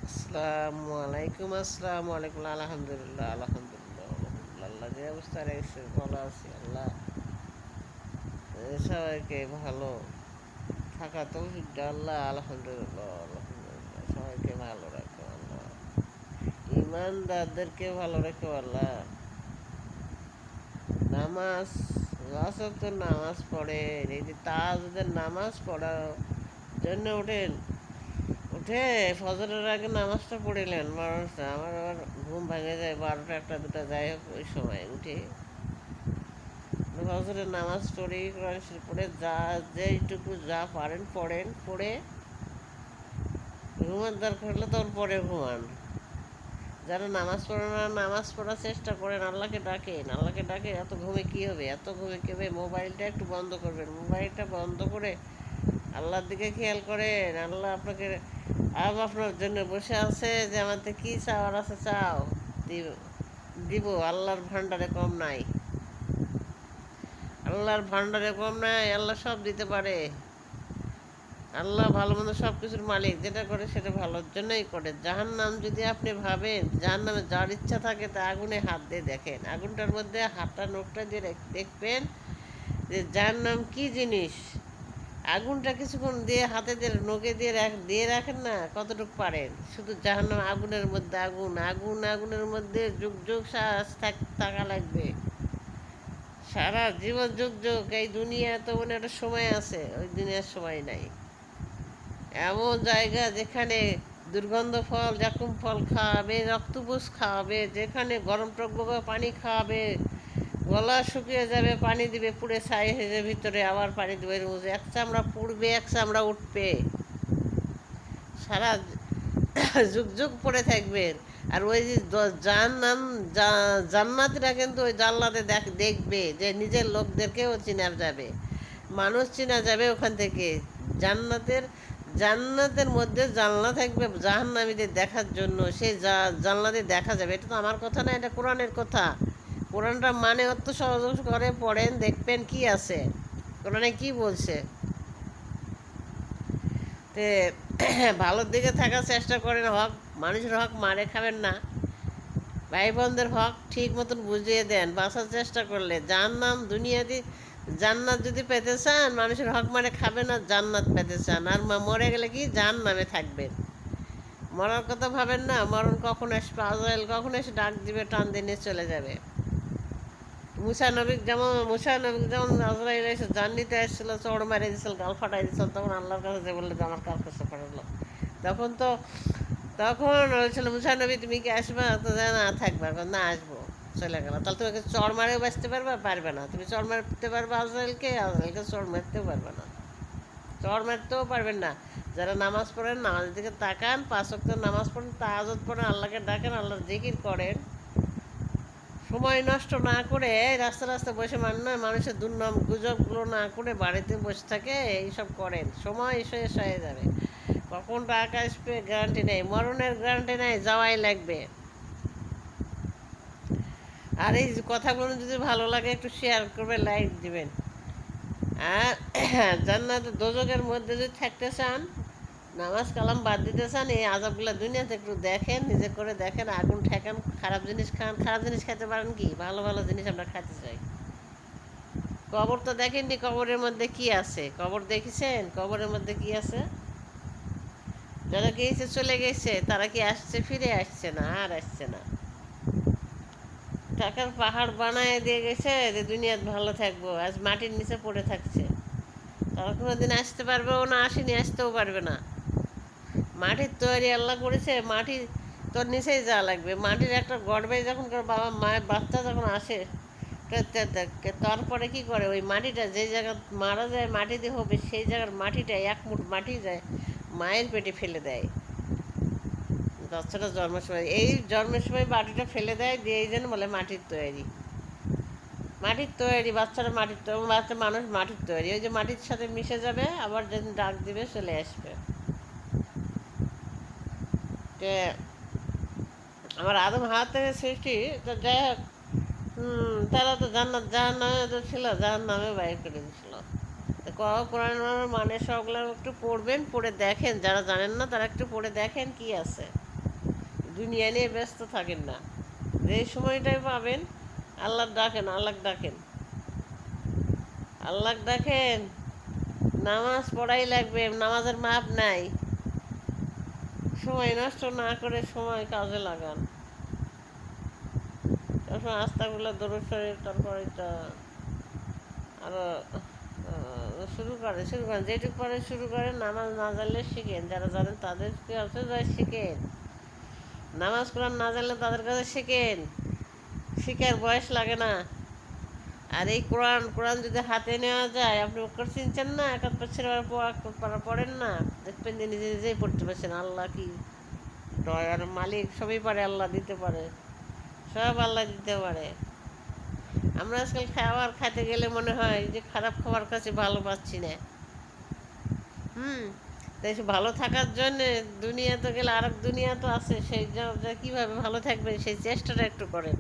আসসালামু আলাইকুম। আলহামদুলিল্লাহ আলহামদুলিল্লাহ আলহামদুলিল্লাহ। আল্লাহ যে অবস্থা রেখেছে ভালো আছি। আল্লাহ সবাইকে ভালো থাকা তৌফিক দেয় আল্লাহ। আলহামদুলিল্লাহ আলহামদুলিল্লাহ, সবাইকে ভালো রাখো আল্লাহ। ইমানদারদেরকে ভালো রেখো আল্লাহ। নামাজ আসর তো নামাজ পড়ে, এই যে তাহাজ্জুদের নামাজ পড়ার জন্য ওঠেন, উঠে ফজরের আগে নামাজটা পড়িলেন মানুষটা। আমার আবার ঘুম ভেঙে যায় 12টা 1টা 2টা, যাই হোক ওই সময় উঠে ফজরের নামাজ পড়ি, কোরআন শরীফ পড়ে যা যেইটুকু যা পারেন পড়েন, পড়ে ঘুমার দরকার হলে তখন পরে ঘুমান। যারা নামাজ পড়ে না নামাজ পড়ার চেষ্টা করেন, আল্লাহকে ডাকেন, আল্লাহকে ডাকে। এত ঘুমে কী হবে, এত ঘুমে কী হবে? মোবাইলটা একটু বন্ধ করবেন, মোবাইলটা বন্ধ করে আল্লাহর দিকে খেয়াল করেন। আল্লাহ আপনাকে আপনার জন্য বসে আছে যে আমাদের কি চাওয়ার আছে চাও, দিব। আল্লাহর ভান্ডারে কম নাই, আল্লাহর ভান্ডারে কম নাই। আল্লাহ সব দিতে পারে। আল্লাহ ভালো মন্দ সব কিছুর মালিক, যেটা করে সেটা ভালোর জন্যই করে। জাহান্নাম যদি আপনি ভাবেন, জাহান্নামে যার ইচ্ছা থাকে তা আগুনে হাত দিয়ে দেখেন, আগুনটার মধ্যে হাতটা নোকটা দিয়ে দেখবেন যে জাহান্নাম কি জিনিস। আগুনটা কিছুক্ষণ দিয়ে হাতে দিয়ে নখে দিয়ে রাখেন না, কতটুকু পারেন। শুধু জাহান্নাম আগুনের মধ্যে আগুন, আগুন আগুনের মধ্যে যুগ যুগ শ্বাস থাকা লাগবে, সারা জীবন যুগ যুগ। এই দুনিয়া তো মনে একটা সময় আছে, ওই দুনিয়ার সময় নাই। এমন জায়গা যেখানে দুর্গন্ধ ফল জাকুম ফল খাওয়াবে, রক্তপুষ খাওয়াবে, যেখানে গরম টকবকা পানি খাওয়াবে, গলা শুকিয়ে যাবে, পানি দিবে, পুড়ে ছাই হয়ে যাবে ভিতরে, আবার পানি দিবে, এক চামড়া পুড়বে এক চামড়া উঠবে, সারা যুগ যুগ পড়ে থাকবেন। আর ওই যে জাহান্নাম, জান্নাতিরা কিন্তু ওই জানলাতে দেখবে যে নিজের লোকদেরকেও চেনা যাবে, মানুষ চেনা যাবে ওখান থেকে। জান্নাতের জান্নাতের মধ্যে জানলা থাকবে জাহান্নামীদের দেখার জন্য, সেই জানলাতে দেখা যাবে। এটা তো আমার কথা না, এটা কোরআনের কথা। কোরআনটা মানে অত সহজ করে পড়েন, দেখবেন কি আছে কোরআনে কি বলছে। তে ভালোর দিকে থাকার চেষ্টা করেন, হক মানুষের হক মারে খাবেন না, ভাই বোনদের হক ঠিক মতন বুঝিয়ে দেন। বাঁচার চেষ্টা করলে জান্নাত দুনিয়াতে, জান্নাত যদি পেতে চান মানুষের হক মারে খাবেন, আর জান্নাত পেতে চান আর মরে গেলে কি জাহান্নামে থাকবেন। মরার কথা ভাবেন না, মরণ কখন আসবে, আজরাইল কখন এসে ডাক দিবে, টান দিয়ে নিয়ে চলে যাবে। মুসা নবীক যেমন আজরাইল এসে জান নিতে এসেছিল, চড় মারিয়ে দিয়েছিল, গাল ফাটাই দিয়েছিল, তখন আল্লাহর কাছে যে বললে যে আমার কার কাছে পাঠালো, তখন তো তখন বলছিল মুসা নবী তুমি কি আসবে, তো না থাকবে, না আসবো, চলে গেল। তাহলে তুমি চড় মারেও বাঁচতে পারবে? পারবে না। তুমি চড় মারতে পারবে আজরাইলকে? আজরাইলকে চড় মারতেও পারবে না, চড় মারতেও পারবেন না। যারা নামাজ পড়েন, নামাজের দিকে তাকান, 5 ওয়াক্ত নামাজ পড়েন, তাহাজ্জুদ পড়েন, আল্লাহকে ডাকেন, আল্লাহর জিকির করেন, সময় নষ্ট না করে রাস্তা রাস্তা বসে মানুষের দুর্নাম গুজবগুলো না করে বাড়িতে বসে থাকে, এইসব করেন, সময় শেষ হয়ে যাবে। কখন টাকা আসবে গ্যারান্টি নেই, মরণের গ্যারান্টি নেই, যাওয়াই লাগবে। আর এই কথাগুলো যদি ভালো লাগে একটু শেয়ার করবে, লাইক দিবেন। আর জান্নাত দোজখের মধ্যে যদি থাকতে চান, নামাজ কালাম বাদ দিতে চান, এই আজাবগুলো দুনিয়াতে একটু দেখেন, নিজে করে দেখেন, আগুন ঠেকান, খারাপ জিনিস খান। খারাপ জিনিস খেতে পারেন কি, ভালো ভালো জিনিস আমরা খেতে চাই। কবর তো দেখেননি, কবরের মধ্যে কি আছে? কবর দেখেছেন কবরের মধ্যে কি আছে? যারা গিয়েছে চলে গেছে, তারা কি আসছে? ফিরে আসছে না, আর আসছে না। টাকার পাহাড় বানায় দিয়ে গেছে যে দুনিয়াতে ভালো থাকবো, আজ মাটির নিচে পড়ে থাকছে। তারা কোনোদিন আসতে পারবেও না, আসেনি, আসতেও পারবে না। মাটির তৈরি আল্লাহ করেছে, মাটি তোর নিচেই যাওয়া লাগবে। মাটির একটা গর্বে যখন বাবা মায়ের বাচ্চা যখন আসে, তারপরে কি করে, ওই মাটিটা যে জায়গা মারা যায়, মাটি দিয়ে হবে, সেই জায়গার মাটিটা এক মুঠ মাটি যায় মায়ের পেটে ফেলে দেয় বাচ্চাটা জন্মের সময়। এই জন্মের সময় মাটিটা ফেলে দেয়, দিয়ে এই জন্য বলে মাটির তৈরি। মাটির তৈরি বাচ্চারা, মাটির তৈরি বাচ্চা, মানুষ মাটির তৈরি। ওই যে মাটির সাথে মিশে যাবে, আবার যেদিন ডাক দিবে চলে আসবে। যে আমার আদম হাতে সৃষ্টি, তো যাই হোক, তারা তো জান্নাত জাহান্নামে তো ছিল, জাহান্নামে বাইর করে দিয়েছিল। তো কোরআন মানে সবগুলো একটু পড়বেন, পড়ে দেখেন, যারা জানেন না তারা একটু পড়ে দেখেন কি আছে। দুনিয়া নিয়ে ব্যস্ত থাকেন না। যে সময়টাই পাবেন আল্লাহ ডাকেন, আল্লাহ ডাকেন, আল্লাহ ডাকেন। নামাজ পড়াই লাগবে, নামাজের মাপ নাই। সময় নষ্ট না করে সময় কাজে লাগান। তারপর আস্তাগুলো দরুদ শরীফ, তারপর এটা আরো শুরু করেন যেটুকু পরে শুরু করেন। নামাজ না জানলে শিখেন, যারা জানেন তাদেরকে আছে যাই শিখেন। নামাজ কোরআন না জানলে তাদের কাছে শিখেন, শিখার বয়স লাগে না। আর এই কোরআন কোরআন যদি হাতে নেওয়া যায়, আপনি অক্ষর চিনছেন না, একাত পাচ্ছেন পড়েন না, দেখবেন যে নিজে নিজেই পড়তে পারছেন। আল্লাহ কি দয়ার মালিক, সবই পারে আল্লাহ দিতে পারে, সব আল্লাহ দিতে পারে। আমরা আজকাল খাবার খাইতে গেলে মনে হয় যে খারাপ খাবার কাছে ভালো পাচ্ছি না। তাই ভালো থাকার জন্য দুনিয়া তো গেলে আর এক দুনিয়া তো আছে, সেই কীভাবে ভালো থাকবেন সেই চেষ্টাটা একটু করেন,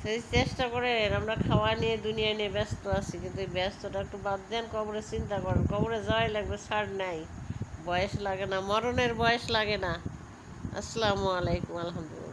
সেই চেষ্টা করেন। আমরা খাওয়া নিয়ে দুনিয়া নিয়ে ব্যস্ত আছি, কিন্তু এই ব্যস্তটা একটু বাদ দেন, কবরে চিন্তা করেন। কবরে যাওয়াই লাগবে, ছাড় নাই, বয়স লাগে না, মরণের বয়স লাগে না। আসসালামু আলাইকুম, আলহামদুলিল্লাহ।